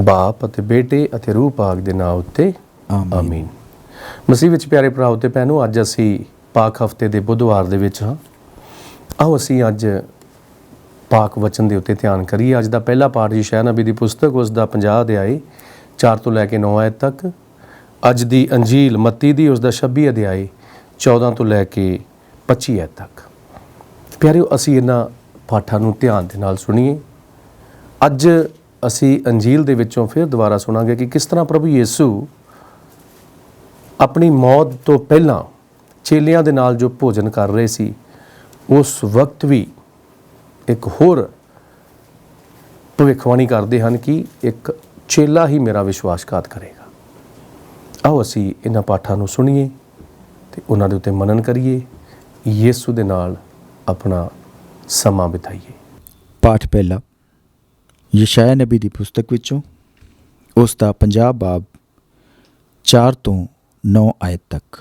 ਬਾਪ ਅਤੇ ਬੇਟੇ ਅਤੇ ਰੂਹ ਪਾਕ ਦੇ ਨਾਮ ਉੱਤੇ ਆਮੀਨ। ਮਸੀਹ ਵਿੱਚ ਪਿਆਰੇ ਭਰਾਓ ਤੇ ਭੈਣੋ, ਅੱਜ ਅਸੀਂ ਪਾਕ ਹਫ਼ਤੇ ਦੇ ਬੁੱਧਵਾਰ ਦੇ ਵਿੱਚ ਹਾਂ। ਆਓ ਅਸੀਂ ਅੱਜ ਪਾਕ ਵਚਨ ਦੇ ਉੱਤੇ ਧਿਆਨ ਕਰੀਏ। ਅੱਜ ਦਾ ਪਹਿਲਾ ਪਾਠ ਯਸ਼ਾਇਆ ਨਬੀ ਦੀ ਪੁਸਤਕ, ਉਸ ਦਾ 50 ਅਧਿਆਇ 4 ਤੋਂ ਲੈ ਕੇ 9 ਆਇਤ ਤੱਕ। ਅੱਜ ਦੀ ਅੰਜੀਲ ਮੱਤੀ ਦੀ, ਉਸ ਦਾ 26 ਅਧਿਆਇ 14 ਤੋਂ ਲੈ ਕੇ 25 ਆਇਤ ਤੱਕ। ਪਿਆਰਿਓ, ਅਸੀਂ ਇਹਨਾਂ ਪਾਠਾਂ ਨੂੰ ਧਿਆਨ ਦੇ ਨਾਲ ਸੁਣੀਏ। ਅੱਜ ਅਸੀਂ ਅੰਜੀਲ ਦੇ ਵਿੱਚੋਂ ਫਿਰ ਦੁਬਾਰਾ ਸੁਣਾਂਗੇ ਕਿ ਕਿਸ ਤਰ੍ਹਾਂ ਪ੍ਰਭੂ ਯਿਸੂ ਆਪਣੀ ਮੌਤ ਤੋਂ ਪਹਿਲਾਂ ਚੇਲਿਆਂ ਦੇ ਨਾਲ ਜੋ ਭੋਜਨ ਕਰ ਰਹੇ ਸੀ, ਉਸ ਵਕਤ ਵੀ ਇੱਕ ਹੋਰ ਭਵਿੱਖਬਾਣੀ ਕਰਦੇ ਹਨ ਕਿ ਇੱਕ ਚੇਲਾ ਹੀ ਮੇਰਾ ਵਿਸ਼ਵਾਸਘਾਤ ਕਰੇਗਾ। ਆਓ ਅਸੀਂ ਇਹਨਾਂ ਪਾਠਾਂ ਨੂੰ ਸੁਣੀਏ ਤੇ ਉਹਨਾਂ ਦੇ ਉੱਤੇ ਮਨਨ ਕਰੀਏ, ਯਿਸੂ ਦੇ ਨਾਲ ਆਪਣਾ ਸਮਾਂ ਬਿਤਾਈਏ। ਪਾਠ ਪਹਿਲਾ ਯਸ਼ਾਇਆ ਨਬੀ ਦੀ ਪੁਸਤਕ ਵਿੱਚੋਂ, ਉਸ ਦਾ 50 ਬਾਬ 4 ਤੋਂ 9 ਆਇਤ ਤੱਕ।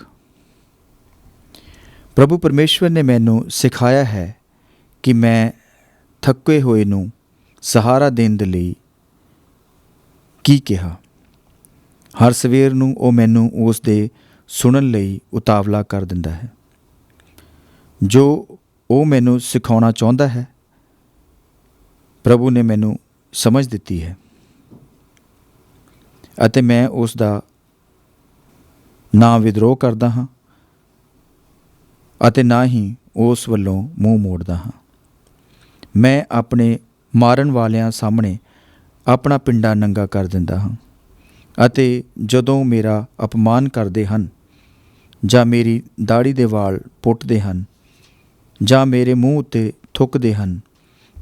ਪ੍ਰਭੂ ਪਰਮੇਸ਼ਵਰ ਨੇ ਮੈਨੂੰ ਸਿਖਾਇਆ ਹੈ ਕਿ ਮੈਂ ਥੱਕੇ ਹੋਏ ਨੂੰ ਸਹਾਰਾ ਦੇਣ ਦੇ ਲਈ ਕੀ ਕਿਹਾ। ਹਰ ਸਵੇਰ ਨੂੰ ਉਹ ਮੈਨੂੰ ਉਸ ਦੇ ਸੁਣਨ ਲਈ ਉਤਾਵਲਾ ਕਰ ਦਿੰਦਾ ਹੈ। ਜੋ ਉਹ ਮੈਨੂੰ ਸਿਖਾਉਣਾ ਚਾਹੁੰਦਾ ਹੈ, ਪ੍ਰਭੂ ਨੇ ਮੈਨੂੰ ਸਮਝ ਦਿੱਤੀ ਹੈ ਅਤੇ ਮੈਂ ਉਸ ਦਾ ਨਾ ਵਿਦਰੋਹ ਕਰਦਾ ਹਾਂ ਅਤੇ ਨਾ ਹੀ ਉਸ ਵੱਲੋਂ ਮੂੰਹ ਮੋੜਦਾ ਹਾਂ। ਮੈਂ ਆਪਣੇ ਮਾਰਨ ਵਾਲਿਆਂ ਸਾਹਮਣੇ ਆਪਣਾ ਪਿੰਡਾ ਨੰਗਾ ਕਰ ਦਿੰਦਾ ਹਾਂ ਅਤੇ ਜਦੋਂ ਮੇਰਾ ਅਪਮਾਨ ਕਰਦੇ ਹਨ ਜਾਂ ਮੇਰੀ ਦਾੜ੍ਹੀ ਦੇ ਵਾਲ ਪੁੱਟਦੇ ਹਨ ਜਾਂ ਮੇਰੇ ਮੂੰਹ ਉੱਤੇ ਥੁੱਕਦੇ ਹਨ,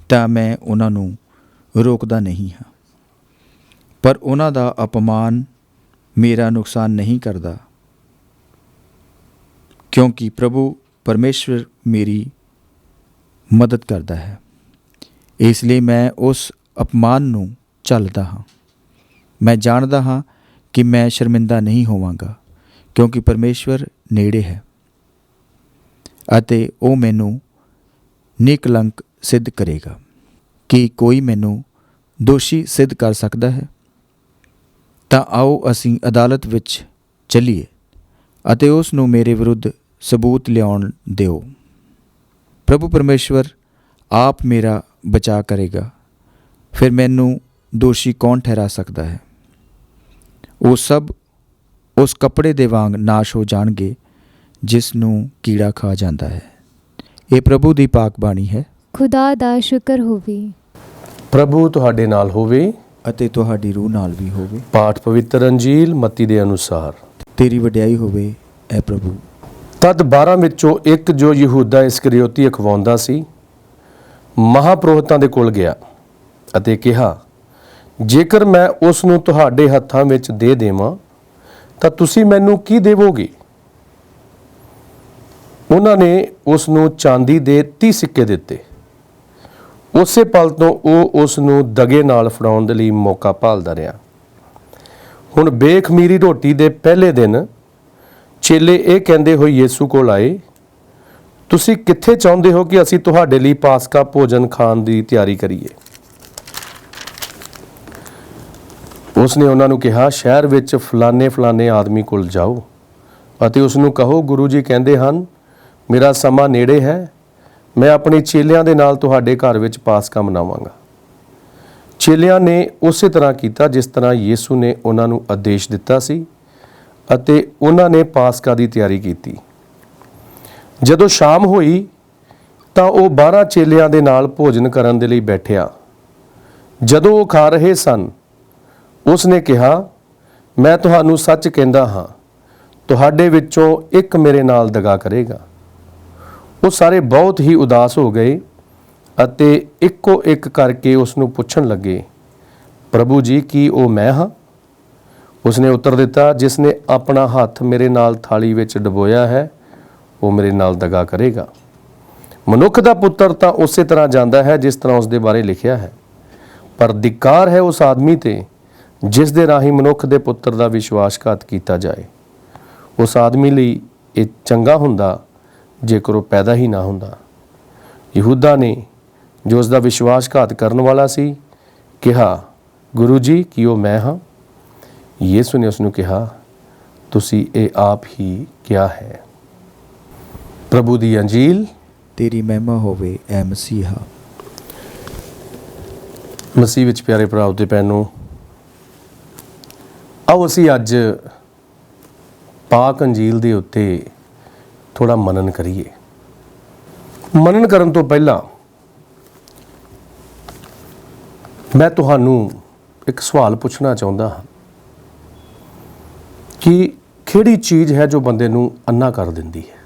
ਤਾਂ ਮੈਂ ਉਹਨਾਂ ਨੂੰ ਰੋਕਦਾ ਨਹੀਂ ਹਾਂ। ਪਰ ਉਹਨਾਂ ਦਾ ਅਪਮਾਨ ਮੇਰਾ ਨੁਕਸਾਨ ਨਹੀਂ ਕਰਦਾ, ਕਿਉਂਕਿ ਪ੍ਰਭੂ ਪਰਮੇਸ਼ਵਰ ਮੇਰੀ ਮਦਦ ਕਰਦਾ ਹੈ। ਇਸ ਲਈ ਮੈਂ ਉਸ ਅਪਮਾਨ ਨੂੰ ਝੱਲਦਾ ਹਾਂ। ਮੈਂ ਜਾਣਦਾ ਹਾਂ ਕਿ ਮੈਂ ਸ਼ਰਮਿੰਦਾ ਨਹੀਂ ਹੋਵਾਂਗਾ, ਕਿਉਂਕਿ ਪਰਮੇਸ਼ਵਰ ਨੇੜੇ ਹੈ ਅਤੇ ਉਹ ਮੈਨੂੰ ਨਿਕਲੰਕ ਸਿੱਧ ਕਰੇਗਾ। ਕੀ ਕੋਈ ਮੈਨੂੰ ਦੋਸ਼ੀ ਸਿੱਧ ਕਰ ਸਕਦਾ ਹੈ? ਤਾਂ ਆਓ ਅਸੀਂ ਅਦਾਲਤ ਵਿੱਚ ਚੱਲੀਏ ਅਤੇ ਉਸ ਨੂੰ ਮੇਰੇ ਵਿਰੁੱਧ ਸਬੂਤ ਲਿਆਉਣ ਦਿਓ। ਪ੍ਰਭੂ ਪਰਮੇਸ਼ਵਰ ਆਪ ਮੇਰਾ ਬਚਾਅ ਕਰੇਗਾ, ਫਿਰ ਮੈਨੂੰ ਦੋਸ਼ੀ ਕੌਣ ਠਹਿਰਾ ਸਕਦਾ ਹੈ? ਉਹ ਸਭ ਉਸ ਕੱਪੜੇ ਦੇ ਵਾਂਗ ਨਾਸ਼ ਹੋ ਜਾਣਗੇ ਜਿਸ ਨੂੰ ਕੀੜਾ ਖਾ ਜਾਂਦਾ ਹੈ। ਇਹ ਪ੍ਰਭੂ ਦੀ ਪਾਕ ਬਾਣੀ ਹੈ। ਖੁਦਾ ਦਾ ਸ਼ੁਕਰ ਹੋਵੇ। ਪ੍ਰਭੂ ਤੁਹਾਡੇ ਨਾਲ ਹੋਵੇ ਅਤੇ ਤੁਹਾਡੀ ਰੂਹ ਨਾਲ ਵੀ ਹੋਵੇ। ਪਾਠ ਪਵਿੱਤਰ ਅੰਜੀਲ ਮੱਤੀ ਦੇ ਅਨੁਸਾਰ। ਤੇਰੀ ਵਡਿਆਈ ਹੋਵੇ ਐ ਪ੍ਰਭੂ। ਤਦ 12 ਵਿੱਚੋਂ ਇੱਕ, ਜੋ ਯਹੂਦਾ ਇਸਕਰਿਓਤੀ ਅਖਵਾਉਂਦਾ ਸੀ, ਮਹਾਂਪੁਰੋਹਿਤਾਂ ਦੇ ਕੋਲ ਗਿਆ ਅਤੇ ਕਿਹਾ, ਜੇਕਰ ਮੈਂ ਉਸ ਨੂੰ ਤੁਹਾਡੇ ਹੱਥਾਂ ਵਿੱਚ ਦੇ ਦੇਵਾਂ ਤਾਂ ਤੁਸੀਂ ਮੈਨੂੰ ਕੀ ਦੇਵੋਗੇ? ਉਹਨਾਂ ਨੇ ਉਸ ਨੂੰ ਚਾਂਦੀ ਦੇ 30 ਸਿੱਕੇ ਦਿੱਤੇ। ਉਸੇ ਪਲ ਤੋਂ ਉਹ ਉਸ ਨੂੰ ਦਗੇ ਨਾਲ ਫੜਾਉਣ ਦੇ ਲਈ ਮੌਕਾ ਭਾਲਦਾ ਰਿਹਾ। ਹੁਣ ਬੇਖਮੀਰੀ ਰੋਟੀ ਦੇ ਪਹਿਲੇ ਦਿਨ ਚੇਲੇ ਇਹ ਕਹਿੰਦੇ ਹੋਏ ਯਿਸੂ ਕੋਲ ਆਏ, ਤੁਸੀਂ ਕਿੱਥੇ ਚਾਹੁੰਦੇ ਹੋ ਕਿ ਅਸੀਂ ਤੁਹਾਡੇ ਲਈ ਪਾਸਕਾ ਭੋਜਨ ਖਾਣ ਦੀ ਤਿਆਰੀ ਕਰੀਏ? ਉਸਨੇ ਉਹਨਾਂ ਨੂੰ ਕਿਹਾ, ਸ਼ਹਿਰ ਵਿੱਚ ਫਲਾਣੇ ਆਦਮੀ ਕੋਲ ਜਾਓ ਅਤੇ ਉਸ ਨੂੰ ਕਹੋ, ਗੁਰੂ ਜੀ ਕਹਿੰਦੇ ਹਨ, ਮੇਰਾ ਸਮਾਂ ਨੇੜੇ ਹੈ, ਮੈਂ ਆਪਣੇ ਚੇਲਿਆਂ ਦੇ ਨਾਲ ਤੁਹਾਡੇ ਘਰ ਵਿੱਚ ਪਾਸਕਾ ਮਨਾਵਾਂਗਾ। ਚੇਲਿਆਂ ਨੇ ਉਸੇ ਤਰ੍ਹਾਂ ਕੀਤਾ ਜਿਸ ਤਰ੍ਹਾਂ ਯਿਸੂ ਨੇ ਉਹਨਾਂ ਨੂੰ ਆਦੇਸ਼ ਦਿੱਤਾ ਸੀ ਅਤੇ ਉਹਨਾਂ ਨੇ ਪਾਸਕਾ ਦੀ ਤਿਆਰੀ ਕੀਤੀ। ਜਦੋਂ ਸ਼ਾਮ ਹੋਈ ਤਾਂ ਉਹ 12 ਚੇਲਿਆਂ ਦੇ ਨਾਲ ਭੋਜਨ ਕਰਨ ਦੇ ਲਈ ਬੈਠਿਆ। ਜਦੋਂ ਉਹ ਖਾ ਰਹੇ ਸਨ, ਉਸ ਨੇ ਕਿਹਾ, ਮੈਂ ਤੁਹਾਨੂੰ ਸੱਚ ਕਹਿੰਦਾ ਹਾਂ, ਤੁਹਾਡੇ ਵਿੱਚੋਂ ਇੱਕ ਮੇਰੇ ਨਾਲ ਦਗਾ ਕਰੇਗਾ। ਉਹ ਸਾਰੇ ਬਹੁਤ ਹੀ ਉਦਾਸ ਹੋ ਗਏ ਅਤੇ ਇੱਕੋ ਇੱਕ ਕਰਕੇ ਉਸ ਨੂੰ ਪੁੱਛਣ ਲੱਗੇ, ਪ੍ਰਭੂ ਜੀ, ਕੀ ਉਹ ਮੈਂ ਹਾਂ? ਉਸਨੇ ਉੱਤਰ ਦਿੱਤਾ, ਜਿਸ ਨੇ ਆਪਣਾ ਹੱਥ ਮੇਰੇ ਨਾਲ ਥਾਲੀ ਵਿੱਚ ਡੁਬੋਇਆ ਹੈ, ਉਹ ਮੇਰੇ ਨਾਲ ਦਗਾ ਕਰੇਗਾ। ਮਨੁੱਖ ਦਾ ਪੁੱਤਰ ਤਾਂ ਉਸੇ ਤਰ੍ਹਾਂ ਜਾਂਦਾ ਹੈ ਜਿਸ ਤਰ੍ਹਾਂ ਉਸ ਦੇ ਬਾਰੇ ਲਿਖਿਆ ਹੈ, ਪਰ ધિੱਕਾਰ ਹੈ ਉਸ ਆਦਮੀ ਤੇ ਜਿਸ ਦੇ ਰਾਹੀਂ ਮਨੁੱਖ ਦੇ ਪੁੱਤਰ ਦਾ ਵਿਸ਼ਵਾਸਘਾਤ ਕੀਤਾ ਜਾਏ। ਉਸ ਆਦਮੀ ਲਈ ਇਹ ਚੰਗਾ ਹੁੰਦਾ ਜੇਕਰ ਉਹ ਪੈਦਾ ਹੀ ਨਾ ਹੁੰਦਾ। ਯਹੂਦਾ ਨੇ, ਜੋ ਉਸ ਦਾ ਵਿਸ਼ਵਾਸਘਾਤ ਕਰਨ ਵਾਲਾ ਸੀ, ਕਿਹਾ, ਗੁਰੂ ਜੀ ਕੀ ਉਹ ਮੈਂ ਹਾਂ? ਯਿਸੂ ਨੇ ਉਸ ਨੂੰ ਕਿਹਾ, ਤੁਸੀਂ ਇਹ ਆਪ ਹੀ ਕਿਹਾ ਹੈ। ਪ੍ਰਭੂ ਦੀ ਅੰਜੀਲ। ਤੇਰੀ ਮਹਿਮਾ ਹੋਵੇ ਐ ਮਸੀਹਾ। ਮਸੀਹ ਵਿੱਚ ਪਿਆਰੇ ਭਰਾਓ ਤੇ ਭੈਣੋ, ਆਓ ਅਸੀਂ ਅੱਜ ਪਾਕ ਅੰਜੀਲ ਦੇ ਉੱਤੇ ਥੋੜਾ ਮਨਨ ਕਰੀਏ। ਮਨਨ ਕਰਨ ਤੋਂ ਪਹਿਲਾਂ ਮੈਂ ਤੁਹਾਨੂੰ ਇੱਕ ਸਵਾਲ ਪੁੱਛਣਾ ਚਾਹੁੰਦਾ ਹਾਂ ਕਿ ਕਿਹੜੀ ਚੀਜ਼ ਹੈ ਜੋ ਬੰਦੇ ਨੂੰ ਅੰਨਾ ਕਰ ਦਿੰਦੀ ਹੈ?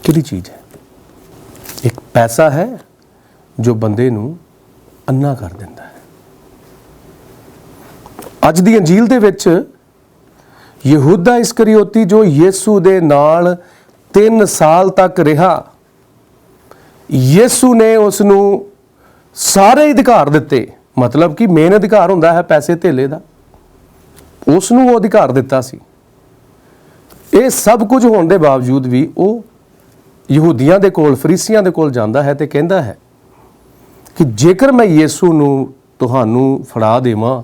ਕਿਹੜੀ ਚੀਜ਼ ਹੈ? ਇੱਕ ਪੈਸਾ ਹੈ ਜੋ ਬੰਦੇ ਨੂੰ ਅੰਨਾ ਕਰ ਦਿੰਦਾ ਹੈ। ਅੱਜ ਦੀ ਅੰਜੀਲ ਦੇ ਵਿੱਚ ਯਹੂਦਾ ਇਸਕਰਿਓਤੀ ਜੋ ਯਿਸੂ ਦੇ ਨਾਲ 3 ਸਾਲ ਤੱਕ ਰਿਹਾ, ਯਿਸੂ ਨੇ ਉਸ ਨੂੰ ਸਾਰੇ ਅਧਿਕਾਰ ਦਿੱਤੇ। ਮਤਲਬ ਕਿ ਮੇਨ ਅਧਿਕਾਰ ਹੁੰਦਾ ਹੈ ਪੈਸੇ ਧੇਲੇ ਦਾ, ਉਸ ਨੂੰ ਉਹ ਅਧਿਕਾਰ ਦਿੱਤਾ ਸੀ। ਇਹ ਸਭ ਕੁਝ ਹੋਣ ਦੇ ਬਾਵਜੂਦ ਵੀ ਉਹ ਯਹੂਦੀਆਂ ਦੇ ਕੋਲ, ਫਰੀਸੀਆਂ ਦੇ ਕੋਲ ਜਾਂਦਾ ਹੈ ਤੇ ਕਹਿੰਦਾ ਹੈ ਕਿ ਜੇਕਰ ਮੈਂ ਯਿਸੂ ਨੂੰ ਤੁਹਾਨੂੰ ਫੜਾ ਦੇਵਾਂ,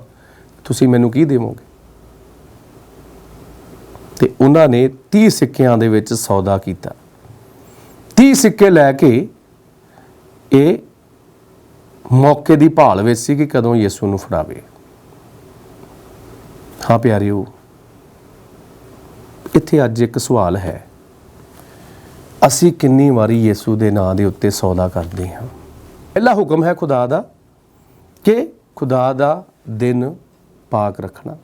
ਤੁਸੀਂ ਮੈਨੂੰ ਕੀ ਦੇਵੋਗੇ? ਤੇ ਉਹਨਾਂ ਨੇ 30 ਸਿੱਕਿਆਂ ਦੇ ਵਿੱਚ ਸੌਦਾ ਕੀਤਾ। 30 ਸਿੱਕੇ ਲੈ ਕੇ ਇਹ ਮੌਕੇ ਦੀ ਭਾਲ ਵਿੱਚ ਸੀ ਕਿ ਕਦੋਂ ਯਿਸੂ ਨੂੰ ਫੜਾਵੇ। ਹਾਂ ਪਿਆਰਿਓ, ਇੱਥੇ ਅੱਜ ਇੱਕ ਸਵਾਲ ਹੈ, ਅਸੀਂ ਕਿੰਨੀ ਵਾਰੀ ਯਿਸੂ ਦੇ ਨਾਂ ਦੇ ਉੱਤੇ ਸੌਦਾ ਕਰਦੇ ਹਾਂ? ਪਹਿਲਾ ਹੁਕਮ ਹੈ ਖੁਦਾ ਦਾ ਕਿ ਖੁਦਾ ਦਾ ਦਿਨ ਪਾਕ ਰੱਖਣਾ।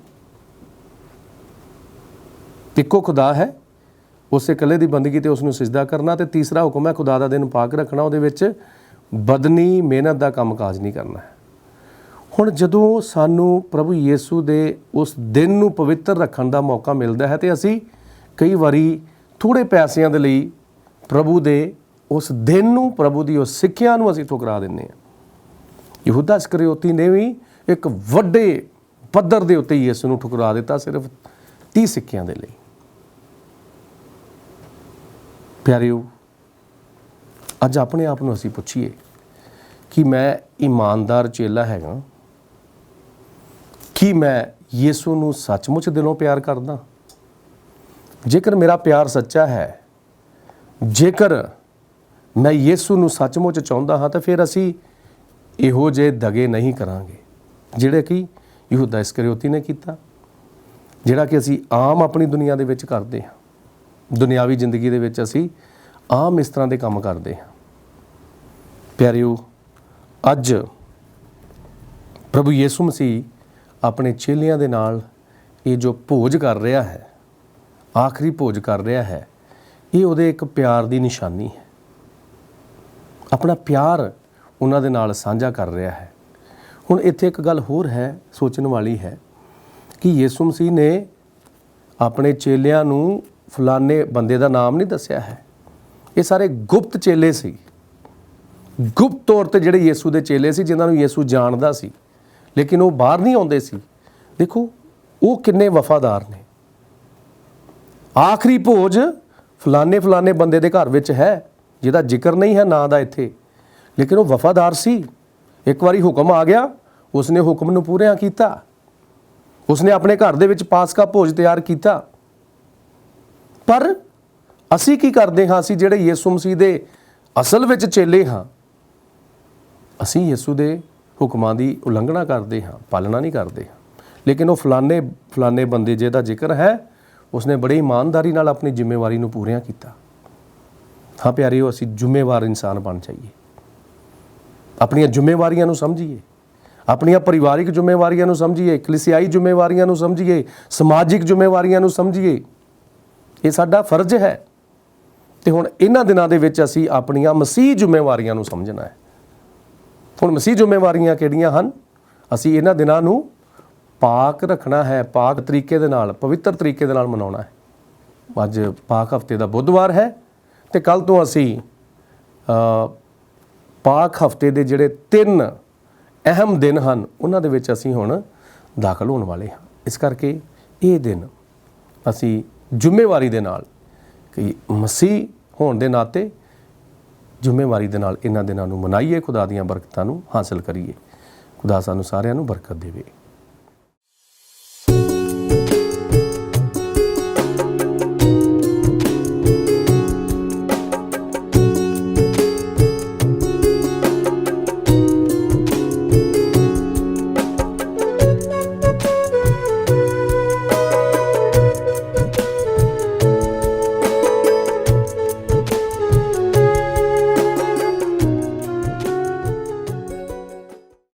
ਇੱਕੋ ਖੁਦਾ ਹੈ, ਉਸੇ ਇਕੱਲੇ ਦੀ ਬੰਦਗੀ ਤੇ ਉਸ ਨੂੰ ਸਿਜਦਾ ਕਰਨਾ। ਤੇ ਤੀਸਰਾ ਹੁਕਮ ਹੈ ਖੁਦਾ ਦਾ ਦਿਨ ਪਾਕ ਰੱਖਣਾ, ਉਹਦੇ ਵਿੱਚ ਬਦਨੀ ਮਿਹਨਤ ਦਾ ਕੰਮ ਕਾਜ ਨਹੀਂ ਕਰਨਾ ਹੈ। ਹੁਣ ਜਦੋਂ ਸਾਨੂੰ ਪ੍ਰਭੂ ਯਿਸੂ ਦੇ ਉਸ ਦਿਨ ਨੂੰ ਪਵਿੱਤਰ ਰੱਖਣ ਦਾ ਮੌਕਾ ਮਿਲਦਾ ਹੈ ਤੇ ਅਸੀਂ ਕਈ ਵਾਰੀ ਥੋੜ੍ਹੇ ਪੈਸਿਆਂ ਦੇ ਲਈ ਪ੍ਰਭੂ ਦੇ ਉਸ ਦਿਨ ਨੂੰ, ਪ੍ਰਭੂ ਦੀ ਉਸ ਸਿੱਖਿਆ ਨੂੰ ਅਸੀਂ ਠੁਕਰਾ ਦਿੰਦੇ ਹਾਂ। ਯਹੂਦਾ ਇਸਕਰਿਓਤੀ ਨੇ ਵੀ ਇੱਕ ਵੱਡੇ ਪੱਧਰ ਦੇ ਉੱਤੇ ਯਿਸੂ ਨੂੰ ਠੁਕਰਾ ਦਿੱਤਾ ਸਿਰਫ 30 ਸਿੱਕਿਆਂ ਦੇ ਲਈ। ਪਿਆਰਿਓ, ਅੱਜ ਆਪਣੇ ਆਪ ਨੂੰ ਅਸੀਂ ਪੁੱਛੀਏ ਕਿ ਮੈਂ ਇਮਾਨਦਾਰ ਚੇਲਾ ਹੈਗਾ? ਕੀ ਮੈਂ ਯਿਸੂ ਨੂੰ ਸੱਚਮੁੱਚ ਦਿਲੋਂ ਪਿਆਰ ਕਰਦਾ? ਜੇਕਰ ਮੇਰਾ ਪਿਆਰ ਸੱਚਾ ਹੈ, ਜੇਕਰ ਮੈਂ ਯਿਸੂ ਨੂੰ ਸੱਚਮੁੱਚ ਚਾਹੁੰਦਾ ਹਾਂ, ਤਾਂ ਫਿਰ ਅਸੀਂ ਇਹੋ ਜਿਹੇ ਦਗੇ ਨਹੀਂ ਕਰਾਂਗੇ ਜਿਹੜੇ ਕਿ ਯਹੂਦਾ ਇਸਕਰਿਓਤੀ ਨੇ ਕੀਤਾ, ਜਿਹੜਾ ਕਿ ਅਸੀਂ ਆਮ ਆਪਣੀ ਦੁਨੀਆ ਦੇ ਵਿੱਚ ਕਰਦੇ ਹਾਂ। ਦੁਨਿਆਵੀ ਜ਼ਿੰਦਗੀ ਦੇ ਵਿੱਚ ਅਸੀਂ ਆਮ ਇਸ ਤਰ੍ਹਾਂ ਦੇ ਕੰਮ ਕਰਦੇ ਹਾਂ। ਪਿਆਰਿਓ, ਅੱਜ ਪ੍ਰਭੂ ਯਿਸੂ ਮਸੀਹ ਆਪਣੇ ਚੇਲਿਆਂ ਦੇ ਨਾਲ ਇਹ ਜੋ ਭੋਜ ਕਰ ਰਿਹਾ ਹੈ, ਆਖਰੀ ਭੋਜ ਕਰ ਰਿਹਾ ਹੈ, ਇਹ ਉਹਦੇ ਇੱਕ ਪਿਆਰ ਦੀ ਨਿਸ਼ਾਨੀ ਹੈ। ਆਪਣਾ ਪਿਆਰ ਉਹਨਾਂ ਦੇ ਨਾਲ ਸਾਂਝਾ ਕਰ ਰਿਹਾ ਹੈ। ਹੁਣ ਇੱਥੇ ਇੱਕ ਗੱਲ ਹੋਰ ਹੈ, ਸੋਚਣ ਵਾਲੀ ਹੈ ਕਿ ਯਿਸੂ ਮਸੀਹ ਨੇ ਆਪਣੇ ਚੇਲਿਆਂ ਨੂੰ ਫਲਾਣੇ ਬੰਦੇ ਦਾ ਨਾਮ ਨਹੀਂ ਦੱਸਿਆ ਹੈ। ਇਹ ਸਾਰੇ ਗੁਪਤ ਚੇਲੇ ਸੀ, ਗੁਪਤ ਤੌਰ ਤੇ ਜਿਹੜੇ ਯਿਸੂ ਦੇ ਚੇਲੇ ਸੀ, ਜਿਨ੍ਹਾਂ ਨੂੰ ਯਿਸੂ ਜਾਣਦਾ ਸੀ, ਲੇਕਿਨ ਉਹ ਬਾਹਰ ਨਹੀਂ ਆਉਂਦੇ ਸੀ। ਦੇਖੋ ਉਹ ਕਿੰਨੇ ਵਫਾਦਾਰ ਨੇ। ਆਖਰੀ ਭੋਜ ਫਲਾਣੇ ਬੰਦੇ ਦੇ ਘਰ ਵਿੱਚ ਹੈ, ਜਿਹਦਾ ਜ਼ਿਕਰ ਨਹੀਂ ਹੈ ਨਾਂ ਦਾ ਇੱਥੇ, ਲੇਕਿਨ ਉਹ ਵਫਾਦਾਰ ਸੀ। ਇੱਕ ਵਾਰੀ ਹੁਕਮ ਆ ਗਿਆ, ਉਸਨੇ ਹੁਕਮ ਨੂੰ ਪੂਰਾ ਕੀਤਾ। ਉਸਨੇ ਆਪਣੇ ਘਰ ਦੇ ਵਿੱਚ ਪਾਸਕਾ ਭੋਜ ਤਿਆਰ ਕੀਤਾ। ਪਰ ਅਸੀਂ ਕੀ ਕਰਦੇ ਹਾਂ? ਅਸੀਂ ਜਿਹੜੇ ਯਿਸੂ ਮਸੀਹ ਦੇ ਅਸਲ ਵਿੱਚ ਚੇਲੇ ਹਾਂ, ਅਸੀਂ ਯਿਸੂ ਦੇ ਹੁਕਮਾਂ ਦੀ ਉਲੰਘਣਾ ਕਰਦੇ ਹਾਂ, ਪਾਲਣਾ ਨਹੀਂ ਕਰਦੇ ਹਾਂ। ਲੇਕਿਨ ਉਹ ਫਲਾਣੇ ਬੰਦੇ ਜਿਹਦਾ ਜ਼ਿਕਰ ਹੈ, ਉਸਨੇ ਬੜੀ ਇਮਾਨਦਾਰੀ ਨਾਲ ਆਪਣੀ ਜ਼ਿੰਮੇਵਾਰੀ ਨੂੰ ਪੂਰਾ ਕੀਤਾ। ਹਾਂ ਪਿਆਰਿਓ, ਅਸੀਂ ਜ਼ਿੰਮੇਵਾਰ ਇਨਸਾਨ ਬਣ ਜਾਈਏ, ਆਪਣੀਆਂ ਜ਼ਿੰਮੇਵਾਰੀਆਂ ਨੂੰ ਸਮਝੀਏ, ਆਪਣੀਆਂ ਪਰਿਵਾਰਿਕ ਜ਼ਿੰਮੇਵਾਰੀਆਂ ਨੂੰ ਸਮਝੀਏ, ਕਲੀਸਿਆਈ ਜ਼ਿੰਮੇਵਾਰੀਆਂ ਨੂੰ ਸਮਝੀਏ, ਸਮਾਜਿਕ ਜ਼ਿੰਮੇਵਾਰੀਆਂ ਨੂੰ ਸਮਝੀਏ। ਇਹ ਸਾਡਾ ਫਰਜ਼ ਹੈ। ਤੇ ਹੁਣ ਇਹਨਾਂ ਦਿਨਾਂ ਦੇ ਵਿੱਚ ਅਸੀਂ ਆਪਣੀਆਂ ਮਸੀਹ ਜ਼ਿੰਮੇਵਾਰੀਆਂ ਨੂੰ ਸਮਝਣਾ ਹੈ। ਹੁਣ ਮਸੀਹ ਜ਼ਿੰਮੇਵਾਰੀਆਂ ਕਿਹੜੀਆਂ ਹਨ? ਅਸੀਂ ਇਹਨਾਂ ਦਿਨਾਂ ਨੂੰ ਪਾਕ ਰੱਖਣਾ ਹੈ, ਪਾਕ ਤਰੀਕੇ ਦੇ ਨਾਲ, ਪਵਿੱਤਰ ਤਰੀਕੇ ਦੇ ਨਾਲ ਮਨਾਉਣਾ ਹੈ। ਅੱਜ ਪਾਕ ਹਫ਼ਤੇ ਦਾ ਬੁੱਧਵਾਰ ਹੈ ਤੇ ਕੱਲ੍ਹ ਤੋਂ ਅਸੀਂ ਪਾਕ ਹਫ਼ਤੇ ਦੇ ਜਿਹੜੇ 3 ਅਹਿਮ ਦਿਨ ਹਨ, ਉਹਨਾਂ ਦੇ ਵਿੱਚ ਅਸੀਂ ਹੁਣ ਦਾਖਲ ਹੋਣ ਵਾਲੇ ਹਾਂ। ਇਸ ਕਰਕੇ ਇਹ ਦਿਨ ਅਸੀਂ ਜ਼ਿੰਮੇਵਾਰੀ ਦੇ ਨਾਲ, ਕਿ ਮਸੀਹ ਹੋਣ ਦੇ ਨਾਤੇ ਜ਼ਿੰਮੇਵਾਰੀ ਦੇ ਨਾਲ ਇਹਨਾਂ ਦਿਨਾਂ ਨੂੰ ਮਨਾਈਏ, ਖੁਦਾ ਦੀਆਂ ਬਰਕਤਾਂ ਨੂੰ ਹਾਸਲ ਕਰੀਏ। ਖੁਦਾ ਸਾਨੂੰ ਸਾਰਿਆਂ ਨੂੰ ਬਰਕਤ ਦੇਵੇ।